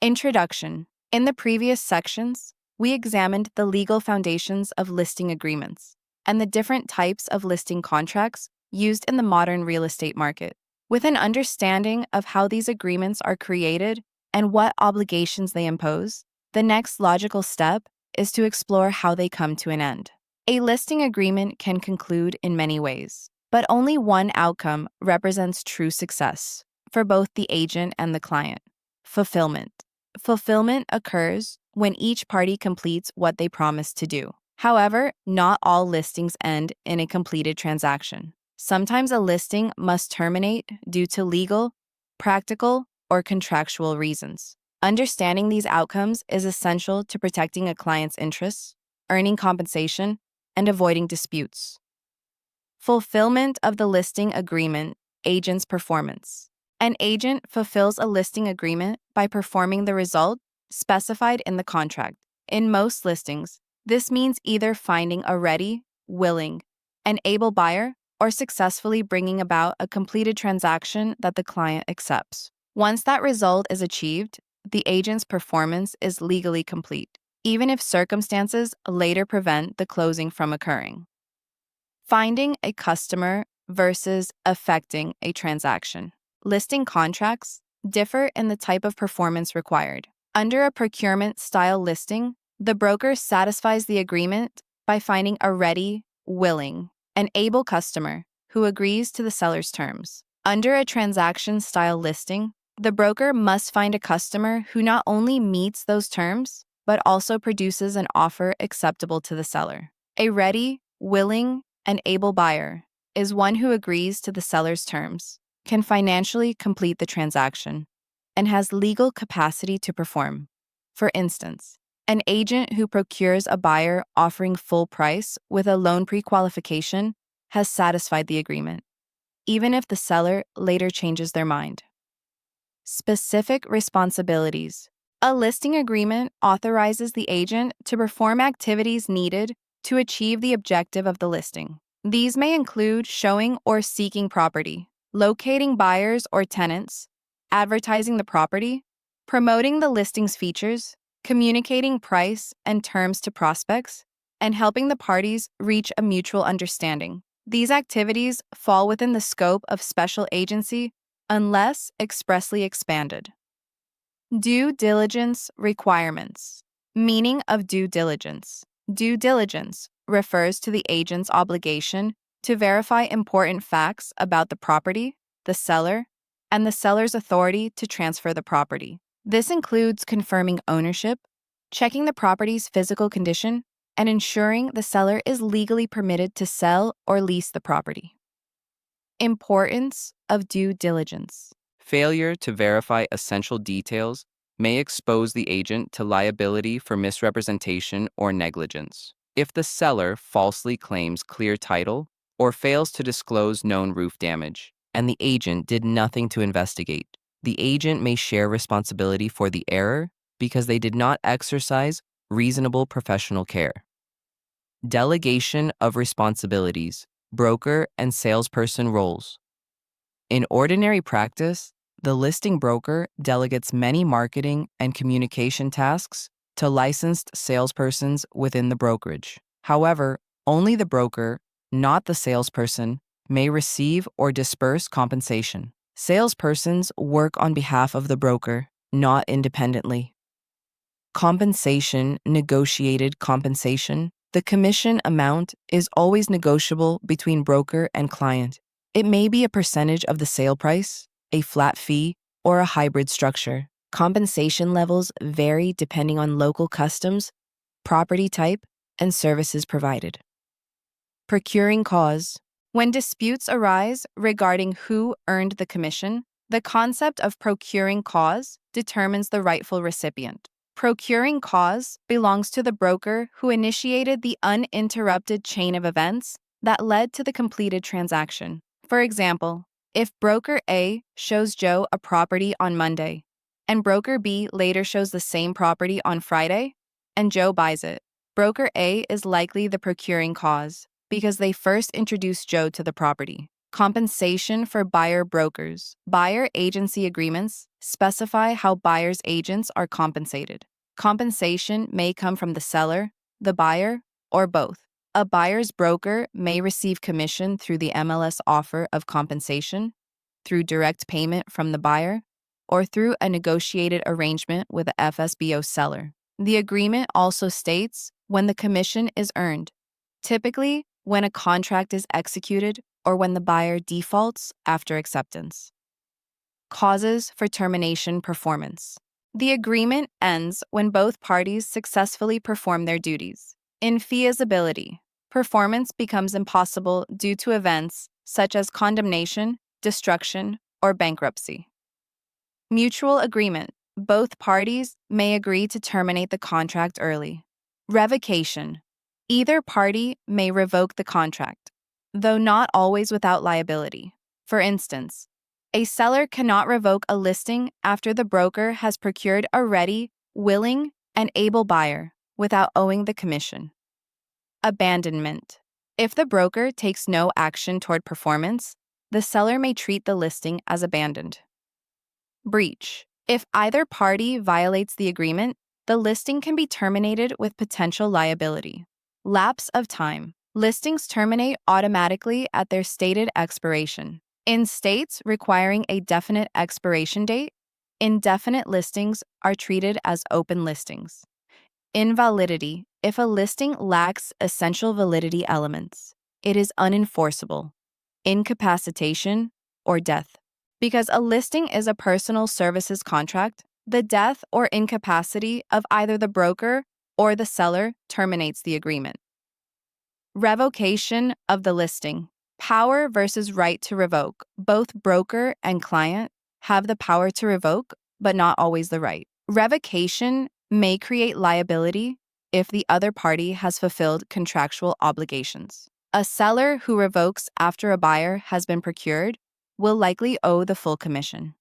Introduction. In the previous sections, we examined the legal foundations of listing agreements and the different types of listing contracts used in the modern real estate market. With an understanding of how these agreements are created and what obligations they impose, the next logical step is to explore how they come to an end. A listing agreement can conclude in many ways, but only one outcome represents true success for both the agent and the client: fulfillment. Fulfillment occurs when each party completes what they promised to do. However, not all listings end in a completed transaction. Sometimes a listing must terminate due to legal, practical, or contractual reasons. Understanding these outcomes is essential to protecting a client's interests, earning compensation, and avoiding disputes. Fulfillment of the listing agreement, agent's performance. An agent fulfills a listing agreement by performing the result specified in the contract. In most listings, this means either finding a ready, willing, and able buyer or successfully bringing about a completed transaction that the client accepts. Once that result is achieved, the agent's performance is legally complete, even if circumstances later prevent the closing from occurring. Finding a customer versus effecting a transaction. Listing contracts differ in the type of performance required. Under a procurement-style listing, the broker satisfies the agreement by finding a ready, willing, and able customer who agrees to the seller's terms. Under a transaction-style listing, the broker must find a customer who not only meets those terms, but also produces an offer acceptable to the seller. A ready, willing, and able buyer is one who agrees to the seller's terms, can financially complete the transaction, and has legal capacity to perform. For instance, an agent who procures a buyer offering full price with a loan pre-qualification has satisfied the agreement, even if the seller later changes their mind. Specific responsibilities. A listing agreement authorizes the agent to perform activities needed to achieve the objective of the listing. These may include showing or seeking property, locating buyers or tenants, advertising the property, promoting the listing's features, communicating price and terms to prospects, and helping the parties reach a mutual understanding. These activities fall within the scope of special agency unless expressly expanded. Due diligence requirements. Meaning of due diligence. Due diligence refers to the agent's obligation to verify important facts about the property, the seller, and the seller's authority to transfer the property. This includes confirming ownership, checking the property's physical condition, and ensuring the seller is legally permitted to sell or lease the property. Importance of due diligence. Failure to verify essential details may expose the agent to liability for misrepresentation or negligence. If the seller falsely claims clear title or fails to disclose known roof damage, and the agent did nothing to investigate, the agent may share responsibility for the error because they did not exercise reasonable professional care. Delegation of responsibilities, broker and salesperson roles. In ordinary practice, the listing broker delegates many marketing and communication tasks to licensed salespersons within the brokerage. However, only the broker, not the salesperson, may receive or disperse compensation. Salespersons work on behalf of the broker, not independently. Compensation, negotiated compensation. The commission amount is always negotiable between broker and client. It may be a percentage of the sale price, a flat fee, or a hybrid structure. Compensation levels vary depending on local customs, property type, and services provided. Procuring cause. When disputes arise regarding who earned the commission, the concept of procuring cause determines the rightful recipient. Procuring cause belongs to the broker who initiated the uninterrupted chain of events that led to the completed transaction. For example, if broker A shows Joe a property on Monday, and broker B later shows the same property on Friday, and Joe buys it, broker A is likely the procuring cause because they first introduced Joe to the property. Compensation for buyer brokers. Buyer agency agreements specify how buyer's agents are compensated. Compensation may come from the seller, the buyer, or both. A buyer's broker may receive commission through the MLS offer of compensation, through direct payment from the buyer, or through a negotiated arrangement with a FSBO seller. The agreement also states when the commission is earned, typically when a contract is executed or when the buyer defaults after acceptance. Causes for termination performance. The agreement ends when both parties successfully perform their duties. Infeasibility. Performance becomes impossible due to events such as condemnation, destruction, or bankruptcy. Mutual agreement. Both parties may agree to terminate the contract early. Revocation. Either party may revoke the contract, though not always without liability. For instance, a seller cannot revoke a listing after the broker has procured a ready, willing, and able buyer without owing the commission. Abandonment. If the broker takes no action toward performance, the seller may treat the listing as abandoned. Breach. If either party violates the agreement, the listing can be terminated with potential liability. Lapse of time. Listings terminate automatically at their stated expiration. In states requiring a definite expiration date, indefinite listings are treated as open listings. Invalidity. If a listing lacks essential validity elements, it is unenforceable. Incapacitation or death. Because a listing is a personal services contract, the death or incapacity of either the broker or the seller terminates the agreement. Revocation of the listing. Power versus right to revoke. Both broker and client have the power to revoke, but not always the right. Revocation may create liability if the other party has fulfilled contractual obligations. A seller who revokes after a buyer has been procured will likely owe the full commission.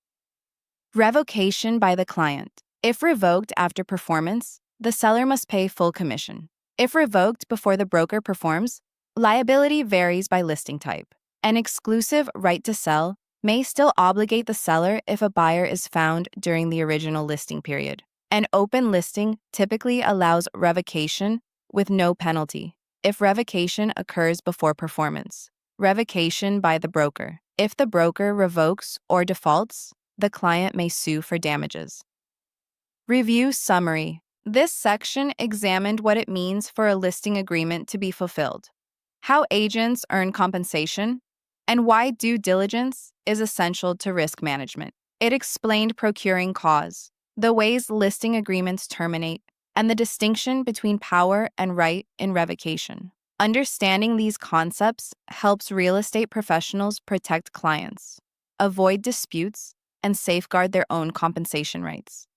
Revocation by the client. If revoked after performance, the seller must pay full commission. If revoked before the broker performs, liability varies by listing type. An exclusive right to sell may still obligate the seller if a buyer is found during the original listing period. An open listing typically allows revocation with no penalty if revocation occurs before performance. Revocation by the broker. If the broker revokes or defaults, the client may sue for damages. Review summary. This section examined what it means for a listing agreement to be fulfilled, how agents earn compensation, and why due diligence is essential to risk management. It explained procuring cause, the ways listing agreements terminate, and the distinction between power and right in revocation. Understanding these concepts helps real estate professionals protect clients, avoid disputes, and safeguard their own compensation rights.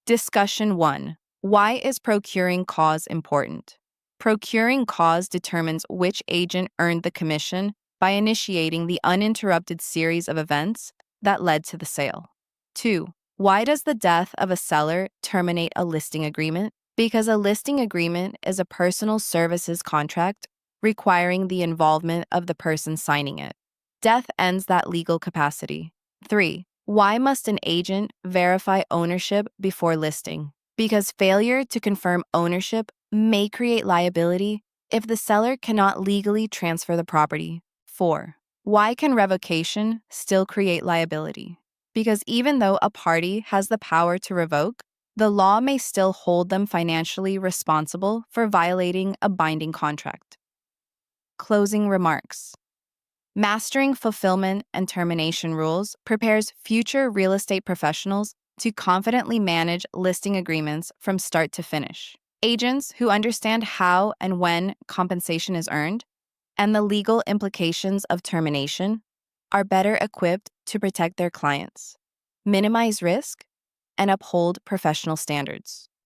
Discussion 1. Why is procuring cause important? Procuring cause determines which agent earned the commission by initiating the uninterrupted series of events that led to the sale. 2. Why does the death of a seller terminate a listing agreement? Because a listing agreement is a personal services contract requiring the involvement of the person signing it. Death ends that legal capacity. 3. Why must an agent verify ownership before listing? Because failure to confirm ownership may create liability if the seller cannot legally transfer the property. 4. Why can revocation still create liability? Because even though a party has the power to revoke, the law may still hold them financially responsible for violating a binding contract. Closing remarks. Mastering fulfillment and termination rules prepares future real estate professionals to confidently manage listing agreements from start to finish. Agents who understand how and when compensation is earned and the legal implications of termination are better equipped to protect their clients, minimize risk, and uphold professional standards.